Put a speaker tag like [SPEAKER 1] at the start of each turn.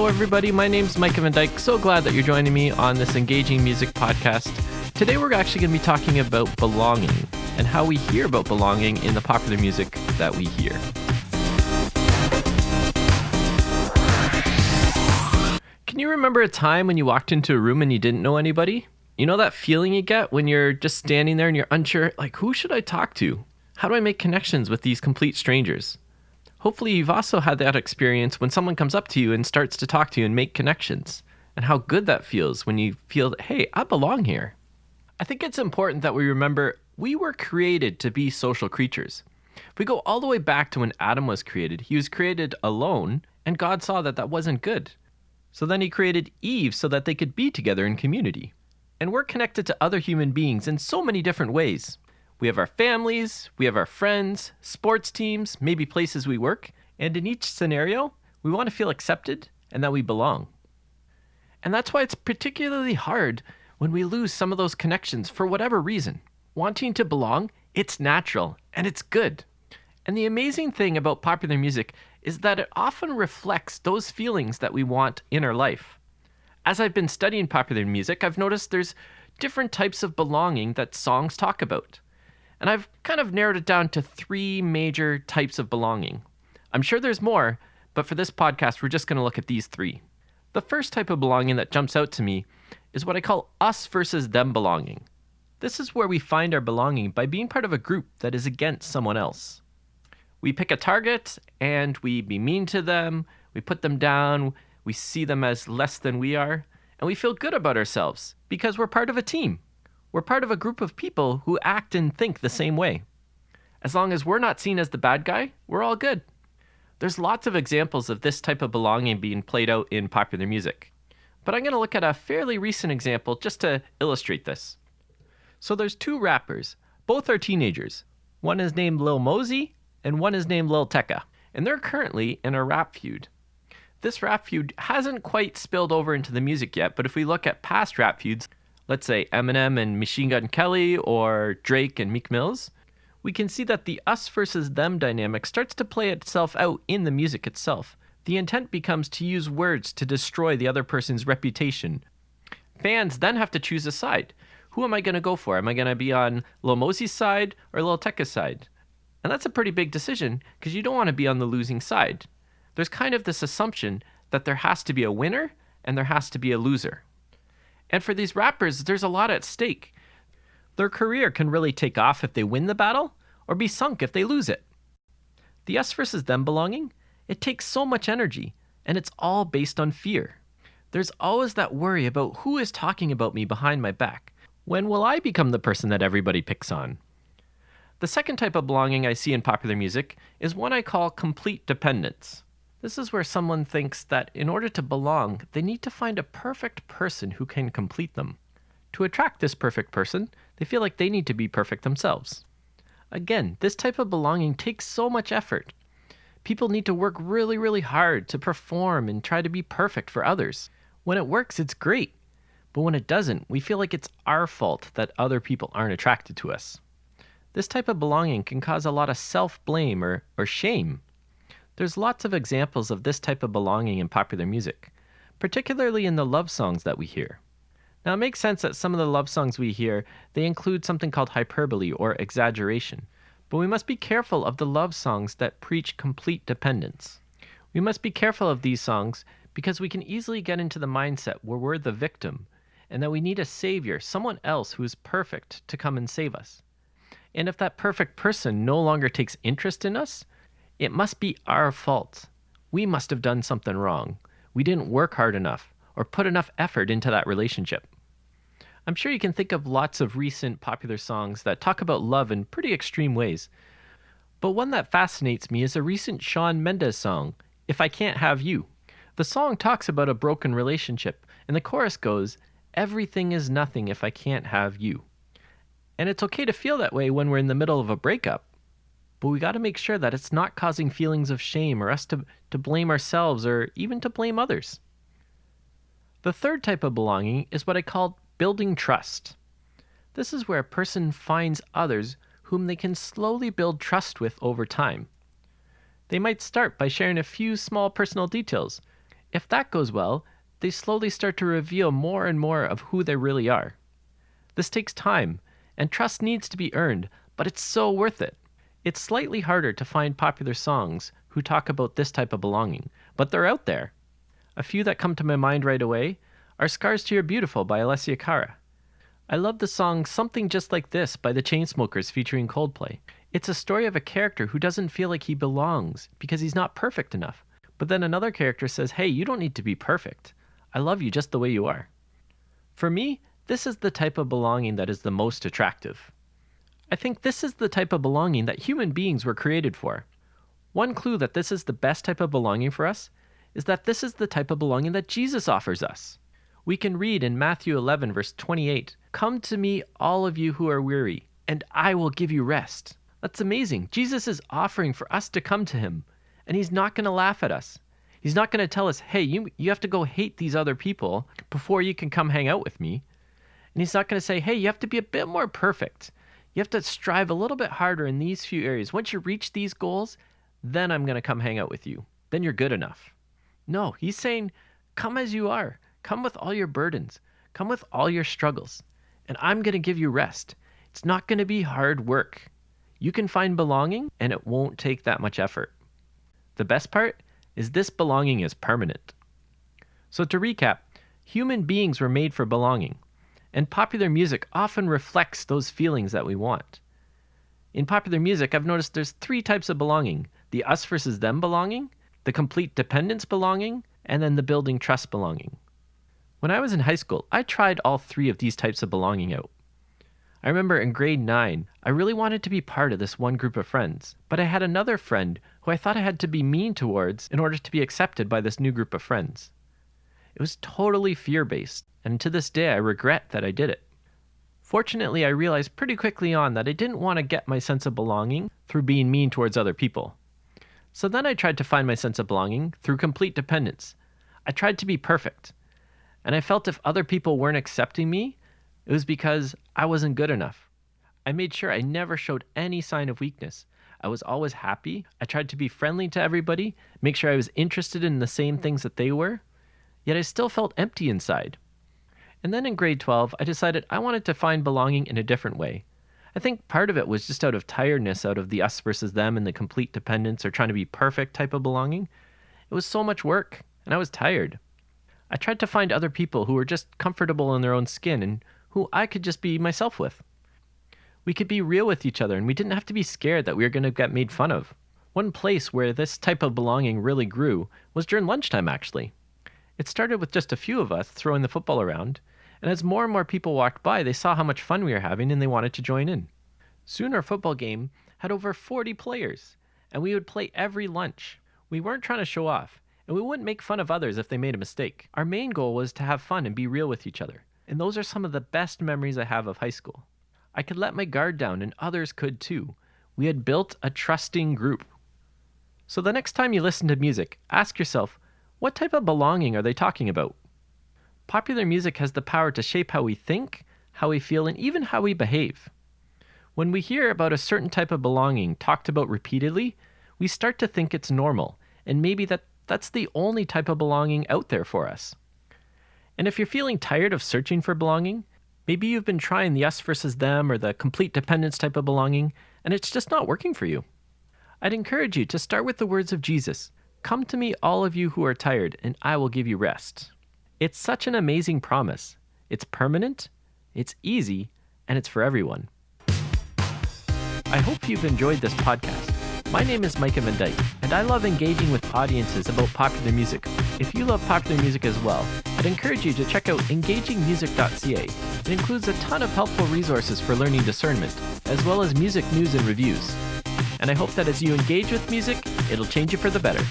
[SPEAKER 1] Hello, everybody. My name's Micah Van Dyke. So glad that you're joining me on this engaging music podcast. Today, we're actually going to be talking about belonging and how we hear about belonging in the popular music that we hear. Can you remember a time when you walked into a room and you didn't know anybody? You know that feeling you get when you're just standing there and you're unsure, like, who should I talk to? How do I make connections with these complete strangers? Hopefully you've also had that experience when someone comes up to you and starts to talk to you and make connections, and how good that feels when you feel that, hey, I belong here. I think it's important that we remember we were created to be social creatures. If we go all the way back to when Adam was created, he was created alone, and God saw that that wasn't good. So then he created Eve so that they could be together in community. And we're connected to other human beings in so many different ways. We have our families, we have our friends, sports teams, maybe places we work, and in each scenario, we want to feel accepted and that we belong. And that's why it's particularly hard when we lose some of those connections for whatever reason. Wanting to belong, it's natural and it's good. And the amazing thing about popular music is that it often reflects those feelings that we want in our life. As I've been studying popular music, I've noticed there's different types of belonging that songs talk about. And I've kind of narrowed it down to 3 major types of belonging. I'm sure there's more, but for this podcast, we're just going to look at these 3. The first type of belonging that jumps out to me is what I call us versus them belonging. This is where we find our belonging by being part of a group that is against someone else. We pick a target and we be mean to them, we put them down, we see them as less than we are, and we feel good about ourselves because we're part of a team. We're part of a group of people who act and think the same way. As long as we're not seen as the bad guy, we're all good. There's lots of examples of this type of belonging being played out in popular music. But I'm going to look at a fairly recent example just to illustrate this. So there's 2 rappers. Both are teenagers. One is named Lil Mosey and one is named Lil Tecca. And they're currently in a rap feud. This rap feud hasn't quite spilled over into the music yet, but if we look at past rap feuds, let's say Eminem and Machine Gun Kelly or Drake and Meek Mills, we can see that the us versus them dynamic starts to play itself out in the music itself. The intent becomes to use words to destroy the other person's reputation. Fans then have to choose a side. Who am I going to go for? Am I going to be on Lil Mosey's side or Lil Tecca's side? And that's a pretty big decision because you don't want to be on the losing side. There's kind of this assumption that there has to be a winner and there has to be a loser. And for these rappers, there's a lot at stake. Their career can really take off if they win the battle or be sunk if they lose it. The us versus them belonging, it takes so much energy and it's all based on fear. There's always that worry about who is talking about me behind my back. When will I become the person that everybody picks on? The second type of belonging I see in popular music is one I call complete dependence. This is where someone thinks that in order to belong, they need to find a perfect person who can complete them. To attract this perfect person, they feel like they need to be perfect themselves. Again, this type of belonging takes so much effort. People need to work really, really hard to perform and try to be perfect for others. When it works, it's great. But when it doesn't, we feel like it's our fault that other people aren't attracted to us. This type of belonging can cause a lot of self-blame or shame. There's lots of examples of this type of belonging in popular music, particularly in the love songs that we hear. Now, it makes sense that some of the love songs we hear, they include something called hyperbole or exaggeration. But we must be careful of the love songs that preach complete dependence. We must be careful of these songs because we can easily get into the mindset where we're the victim and that we need a savior, someone else who is perfect to come and save us. And if that perfect person no longer takes interest in us, it must be our fault. We must have done something wrong. We didn't work hard enough or put enough effort into that relationship. I'm sure you can think of lots of recent popular songs that talk about love in pretty extreme ways. But one that fascinates me is a recent Shawn Mendes song, If I Can't Have You. The song talks about a broken relationship, and the chorus goes, "Everything is nothing if I can't have you." And it's okay to feel that way when we're in the middle of a breakup. But we got to make sure that it's not causing feelings of shame or us to blame ourselves or even to blame others. The third type of belonging is what I call building trust. This is where a person finds others whom they can slowly build trust with over time. They might start by sharing a few small personal details, If that goes well, they slowly start to reveal more and more of who they really are. This takes time, and trust needs to be earned, but it's so worth it. It's slightly harder to find popular songs who talk about this type of belonging, but they're out there. A few that come to my mind right away are Scars to Your Beautiful by Alessia Cara. I love the song Something Just Like This by the Chainsmokers featuring Coldplay. It's a story of a character who doesn't feel like he belongs because he's not perfect enough. But then another character says, hey, you don't need to be perfect. I love you just the way you are. For me, this is the type of belonging that is the most attractive. I think this is the type of belonging that human beings were created for. One clue that this is the best type of belonging for us is that this is the type of belonging that Jesus offers us. We can read in Matthew 11, verse 28, "Come to me, all of you who are weary, and I will give you rest." That's amazing. Jesus is offering for us to come to him, and he's not going to laugh at us. He's not going to tell us, hey, you have to go hate these other people before you can come hang out with me. And he's not going to say, hey, you have to be a bit more perfect. You have to strive a little bit harder in these few areas. Once you reach these goals, then I'm going to come hang out with you. Then you're good enough. No, he's saying, come as you are. Come with all your burdens. Come with all your struggles. And I'm going to give you rest. It's not going to be hard work. You can find belonging, and it won't take that much effort. The best part is this belonging is permanent. So to recap, human beings were made for belonging, and popular music often reflects those feelings that we want. In popular music, I've noticed there's 3 types of belonging: the us versus them belonging, the complete dependence belonging, and then the building trust belonging. When I was in high school, I tried all 3 of these types of belonging out. I remember in grade 9, I really wanted to be part of this one group of friends, but I had another friend who I thought I had to be mean towards in order to be accepted by this new group of friends. It was totally fear-based, and to this day I regret that I did it. Fortunately, I realized pretty quickly on that I didn't want to get my sense of belonging through being mean towards other people. So then I tried to find my sense of belonging through complete dependence. I tried to be perfect, and I felt if other people weren't accepting me, it was because I wasn't good enough. I made sure I never showed any sign of weakness. I was always happy. I tried to be friendly to everybody, make sure I was interested in the same things that they were, yet I still felt empty inside. And then in grade 12, I decided I wanted to find belonging in a different way. I think part of it was just out of tiredness, out of the us versus them and the complete dependence or trying to be perfect type of belonging. It was so much work, and I was tired. I tried to find other people who were just comfortable in their own skin and who I could just be myself with. We could be real with each other, and we didn't have to be scared that we were going to get made fun of. One place where this type of belonging really grew was during lunchtime, actually. It started with just a few of us throwing the football around, and as more and more people walked by, they saw how much fun we were having and they wanted to join in. Soon our football game had over 40 players, and we would play every lunch. We weren't trying to show off, and we wouldn't make fun of others if they made a mistake. Our main goal was to have fun and be real with each other. And those are some of the best memories I have of high school. I could let my guard down and others could too. We had built a trusting group. So the next time you listen to music, ask yourself, what type of belonging are they talking about? Popular music has the power to shape how we think, how we feel, and even how we behave. When we hear about a certain type of belonging talked about repeatedly, we start to think it's normal, and maybe that's the only type of belonging out there for us. And if you're feeling tired of searching for belonging, maybe you've been trying the us versus them or the complete dependence type of belonging, and it's just not working for you. I'd encourage you to start with the words of Jesus. Come to me, all of you who are tired, and I will give you rest. It's such an amazing promise. It's permanent, it's easy, and it's for everyone. I hope you've enjoyed this podcast. My name is Micah Van Dyke, and I love engaging with audiences about popular music. If you love popular music as well, I'd encourage you to check out engagingmusic.ca. It includes a ton of helpful resources for learning discernment, as well as music news and reviews. And I hope that as you engage with music, it'll change you for the better.